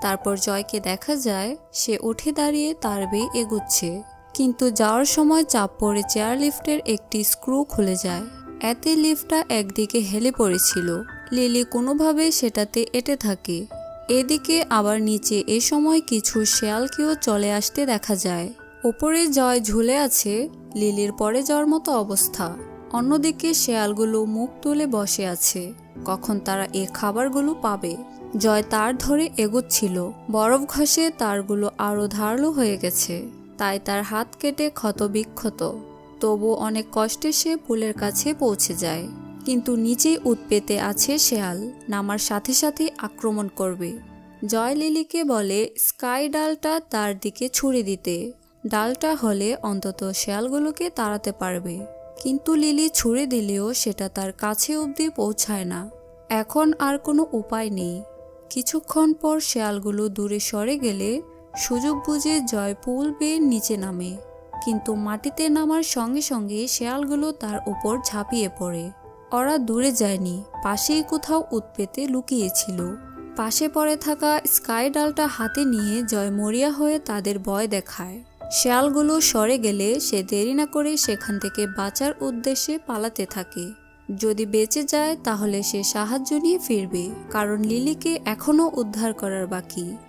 তারপর জয়কে দেখা যায় সে উঠে দাঁড়িয়ে তার বেয়ে এগুচ্ছে, কিন্তু যাওয়ার সময় চাপ পড়ে চেয়ার লিফটের একটি স্ক্রু খুলে যায়। এতে লিফটটা একদিকে হেলে পড়েছিল। লিলি কোনোভাবে সেটাতে এঁটে থাকে। এদিকে আবার নিচে এ সময় কিছু শেয়ালকেও চলে আসতে দেখা যায়। ওপরে জয় ঝুলে আছে, লিলির পড়ে যাওয়ার মতো অবস্থা। অন্যদিকে শেয়ালগুলো মুখ তুলে বসে আছে, কখন তারা এ খাবারগুলো পাবে। জয় তার ধরে এগোচ্ছিল, বরফ ঘষে তারগুলো আরো ধারালো হয়ে গেছে, তাই তার হাত কেটে ক্ষত বিক্ষত। তবু অনেক কষ্টে সে পুলের কাছে পৌঁছে যায়, কিন্তু নিচেই উৎপেতে আছে শেয়াল, নামার সাথে সাথে আক্রমণ করবে। জয় লিলিকে বলে স্কাই ডালটা তার দিকে ছুড়ে দিতে। ডালটা হলে অন্তত শেয়ালগুলোকে তাড়াতে পারবে, কিন্তু লিলি ছুড়ে দিলেও সেটা তার কাছে অবধি পৌঁছায় না। এখন আর কোনো উপায় নেই। কিছুক্ষণ পর শেয়ালগুলো দূরে সরে গেলে সুযোগ বুঝে জয় পুল বেয়ে নিচে নামে, কিন্তু মাটিতে নামার সঙ্গে সঙ্গে শেয়ালগুলো তার উপর ঝাঁপিয়ে পড়ে। ওরা দূরে যায়নি, পাশেই কোথাও উৎপেতে লুকিয়েছিল। পাশে পড়ে থাকা স্কাই ডালটা হাতে নিয়ে জয় মরিয়া হয়ে তাদের ভয় দেখায়। শেয়ালগুলো সরে গেলে সে দেরি না করে সেখান থেকে বাঁচার উদ্দেশ্যে পালাতে থাকে। যদি বেঁচে যায় তাহলে সে সাহায্য নিয়ে ফিরবে, কারণ লিলিকে এখনও উদ্ধার করার বাকি।